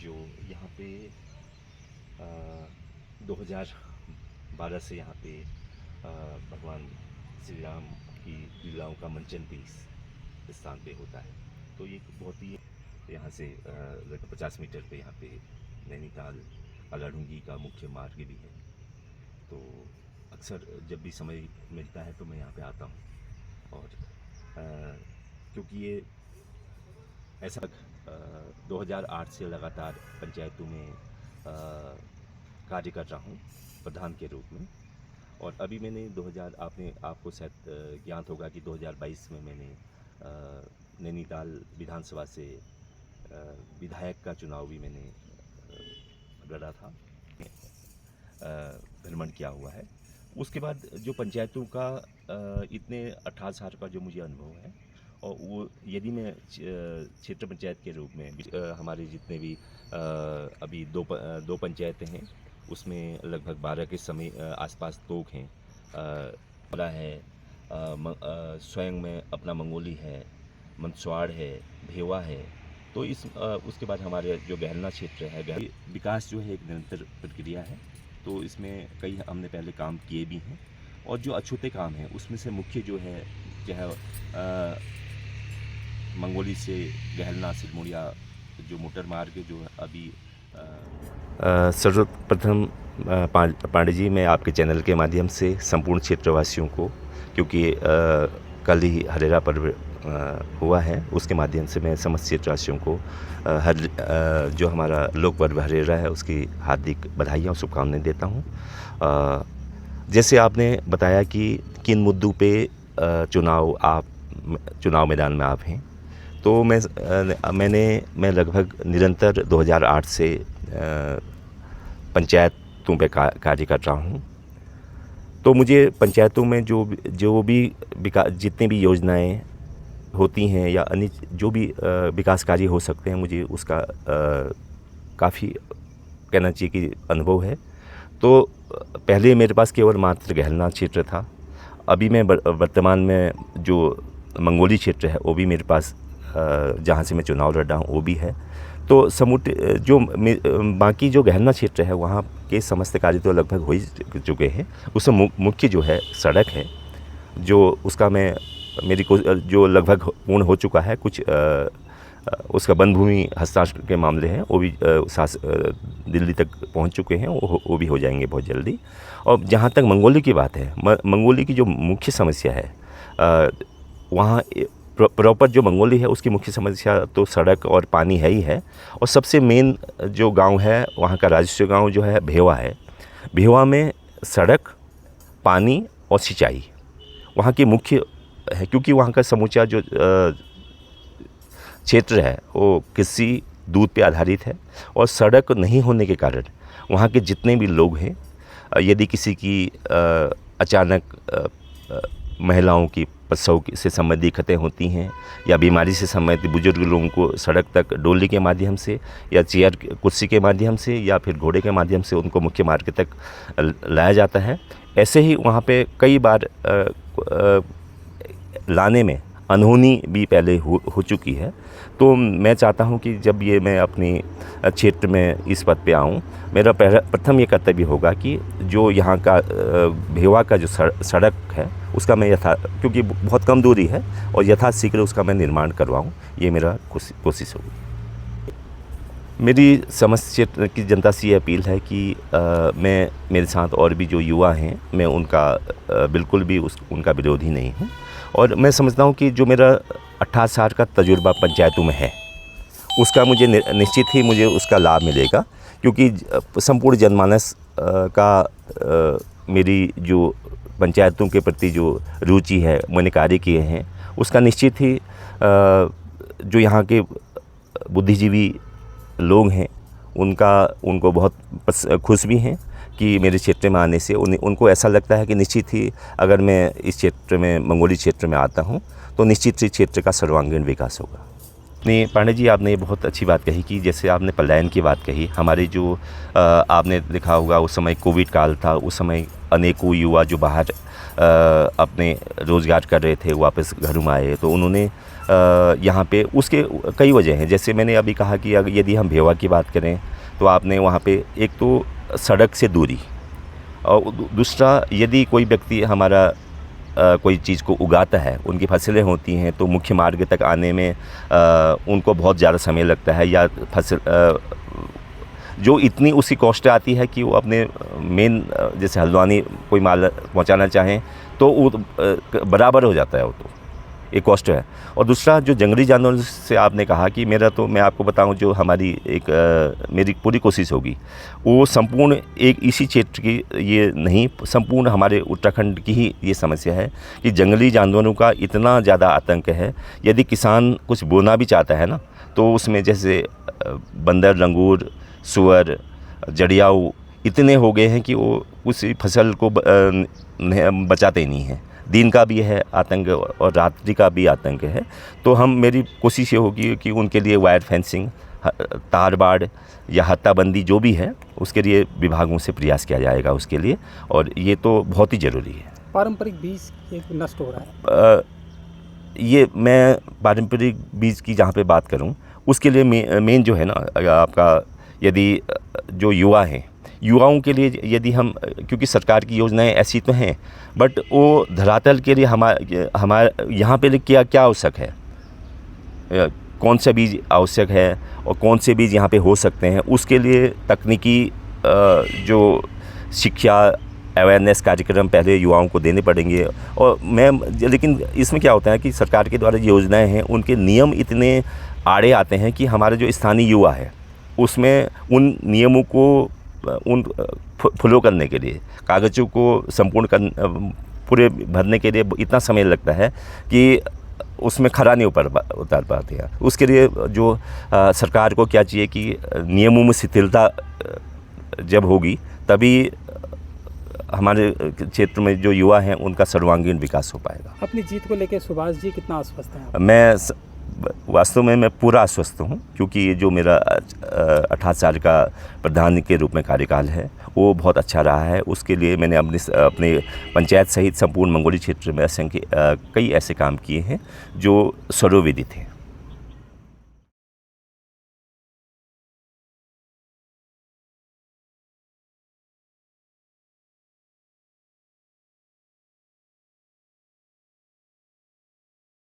जो यहाँ पे 2012 से यहाँ पे भगवान श्री राम की लीलाओं का मंचन भी इस स्थान पे होता है। तो ये बहुत ही यहाँ से लगभग 50 मीटर पे यहाँ पे नैनीताल कालाढूंगी का मुख्य मार्ग भी है। तो अक्सर जब भी समय मिलता है तो मैं यहाँ पे आता हूँ। और क्योंकि ये ऐसा 2008 से लगातार पंचायतों में कार्य कर रहा हूँ प्रधान के रूप में। और अभी मैंने आपको शायद ज्ञात होगा कि 2022 में मैंने नैनीताल विधानसभा से विधायक का चुनाव भी मैंने लड़ा था, भ्रमण किया हुआ है। उसके बाद जो पंचायतों का इतने 18 साल का जो मुझे अनुभव है, और वो यदि मैं क्षेत्र पंचायत के रूप में हमारे जितने भी अभी दो पंचायतें हैं, उसमें लगभग 12 के समय आसपास तोक हैं। बड़ा है, स्वयं में अपना मंगोली है, मंदसौर है, भेवा है। तो उसके बाद हमारे जो गहलना क्षेत्र है, विकास जो है एक निरंतर प्रक्रिया है। तो इसमें कई हमने पहले काम किए भी हैं, और जो अछूते काम हैं उसमें से मुख्य जो है चाहे मंगोली से गहलना सिरमौरिया जो मोटर मार्ग जो अभी सर्वप्रथम पांडे जी, मैं आपके चैनल के माध्यम से संपूर्ण क्षेत्रवासियों को, क्योंकि कल ही हरेरा पर्व हुआ है, उसके माध्यम से मैं समस्त क्षेत्रवासियों को जो हमारा लोक पर्व हरेरा है उसकी हार्दिक बधाइयाँ और शुभकामनाएं देता हूँ। जैसे आपने बताया कि किन मुद्दों पे चुनाव मैदान में आप हैं, तो मैं लगभग निरंतर 2008 से पंचायतों पे कार्य कर रहा हूँ। तो मुझे पंचायतों में जो भी जितनी भी योजनाएं होती हैं या अन्य जो भी विकास कार्य हो सकते हैं, मुझे उसका काफ़ी कहना चाहिए कि अनुभव है। तो पहले मेरे पास केवल मात्र गहलना क्षेत्र था। अभी मैं वर्तमान में जो मंगोली क्षेत्र है वो भी मेरे पास, जहाँ से मैं चुनाव लड़ रहा हूँ वो भी है। तो जो बाकी जो गहलना क्षेत्र है वहाँ के समस्त कार्य तो लगभग हो ही चुके हैं। उसमें मुख्य जो है सड़क है, जो उसका मेरी को जो लगभग पूर्ण हो चुका है। कुछ उसका वन भूमि हस्ताक्षर के मामले हैं, वो भी दिल्ली तक पहुंच चुके हैं, वो भी हो जाएंगे बहुत जल्दी। और जहां तक मंगोली की बात है, मंगोली की जो मुख्य समस्या है, वहाँ प्रॉपर जो मंगोली है उसकी मुख्य समस्या तो सड़क और पानी है ही है। और सबसे मेन जो गांव है वहाँ का राजस्व गांव जो है भेवा है। भेवा में सड़क, पानी और सिंचाई वहाँ की मुख्य है, क्योंकि वहाँ का समूचा जो क्षेत्र है वो कृषि दूध पे आधारित है। और सड़क नहीं होने के कारण वहाँ के जितने भी लोग हैं, यदि किसी की अचानक महिलाओं की प्रसव से संबंधित दिक्कतें होती हैं या बीमारी से संबंधित बुजुर्ग लोगों को सड़क तक डोली के माध्यम से या चेयर कुर्सी के माध्यम से या फिर घोड़े के माध्यम से उनको मुख्य मार्ग तक लाया जाता है। ऐसे ही वहाँ पे कई बार लाने में अनहोनी भी पहले हो चुकी है। तो मैं चाहता हूं कि जब ये मैं अपनी क्षेत्र में इस पद पे आऊं, मेरा प्रथम ये कर्तव्य होगा कि जो यहाँ का भेवा का जो सड़क है उसका मैं क्योंकि बहुत कम दूरी है, और यथाशीघ्र उसका मैं निर्माण करवाऊं। ये मेरा कोशिश होगी। मेरी समस्त क्षेत्र की जनता से ये अपील है कि मेरे साथ और भी जो युवा हैं, मैं उनका बिल्कुल भी उनका विरोधी नहीं हूँ। और मैं समझता हूँ कि जो मेरा 18 साल का तजुर्बा पंचायतों में है, उसका मुझे निश्चित ही मुझे उसका लाभ मिलेगा, क्योंकि संपूर्ण जनमानस का मेरी जो पंचायतों के प्रति जो रुचि है, मैंने कार्य किए हैं, उसका निश्चित ही जो यहाँ के बुद्धिजीवी लोग हैं उनको बहुत खुश भी हैं कि मेरे क्षेत्र में आने से उनको ऐसा लगता है कि निश्चित ही अगर मैं इस क्षेत्र में मंगोली क्षेत्र में आता हूं तो निश्चित ही क्षेत्र का सर्वांगीण विकास होगा। नहीं पांडे जी, आपने ये बहुत अच्छी बात कही कि जैसे आपने पलायन की बात कही, हमारी जो आपने देखा होगा उस समय कोविड काल था, उस समय अनेकों युवा जो बाहर अपने रोज़गार कर रहे थे वापस घरों में आए, तो उन्होंने यहाँ पे उसके कई वजह हैं। जैसे मैंने अभी कहा कि यदि हम भेवा की बात करें तो आपने वहाँ पे एक तो सड़क से दूरी, और दूसरा यदि कोई व्यक्ति हमारा कोई चीज़ को उगाता है, उनकी फसलें होती हैं, तो मुख्य मार्ग तक आने में उनको बहुत ज़्यादा समय लगता है, या फसल जो इतनी उसकी कॉस्ट आती है कि वो अपने मेन जैसे हल्द्वानी कोई माल पहुंचाना चाहें तो वो बराबर हो जाता है, वो तो एक कॉस्ट है। और दूसरा जो जंगली जानवर से आपने कहा कि मैं आपको बताऊं, जो हमारी मेरी पूरी कोशिश होगी वो संपूर्ण एक इसी क्षेत्र की ये नहीं, संपूर्ण हमारे उत्तराखंड की ही ये समस्या है कि जंगली जानवरों का इतना ज़्यादा आतंक है। यदि किसान कुछ बोना भी चाहता है ना, तो उसमें जैसे बंदर, लंगूर, सुअर, जड़ियाऊ इतने हो गए हैं कि वो उस फसल को बचाते ही नहीं हैं। दिन का भी है आतंक और रात्रि का भी आतंक है। तो मेरी कोशिश ये होगी कि उनके लिए वायर फेंसिंग, तार बाड़ या हत्ताबंदी जो भी है, उसके लिए विभागों से प्रयास किया जाएगा उसके लिए, और ये तो बहुत ही ज़रूरी है। पारंपरिक बीज नष्ट हो रहा है, ये मैं पारंपरिक बीज की जहाँ पे बात करूँ, उसके लिए मेन जो है ना, आपका यदि जो युवा हैं, युवाओं के लिए यदि हम, क्योंकि सरकार की योजनाएं ऐसी तो हैं, बट वो धरातल के लिए हमारे यहाँ पे क्या क्या आवश्यक है, कौन सा बीज आवश्यक है और कौन से बीज यहाँ पे हो सकते हैं, उसके लिए तकनीकी जो शिक्षा अवेयरनेस कार्यक्रम पहले युवाओं को देने पड़ेंगे। और लेकिन इसमें क्या होता है कि सरकार के द्वारा योजनाएं हैं, उनके नियम इतने आड़े आते हैं कि हमारे जो स्थानीय युवा है उसमें उन नियमों को फॉलो करने के लिए, कागज़ों को संपूर्ण पूरे भरने के लिए इतना समय लगता है कि उसमें खरा नहीं उतार पाते हैं। उसके लिए जो सरकार को क्या चाहिए कि नियमों में शिथिलता जब होगी तभी हमारे क्षेत्र में जो युवा हैं उनका सर्वांगीण विकास हो पाएगा। अपनी जीत को लेकर सुभाष जी कितना आश्वस्त हैं? मैं वास्तव में पूरा आश्वस्त हूँ, क्योंकि ये जो मेरा 18 साल का प्रधान के रूप में कार्यकाल है वो बहुत अच्छा रहा है। उसके लिए मैंने अपने पंचायत सहित संपूर्ण मंगोली क्षेत्र में असंख्य कई ऐसे काम किए हैं जो सर्वविदित हैं।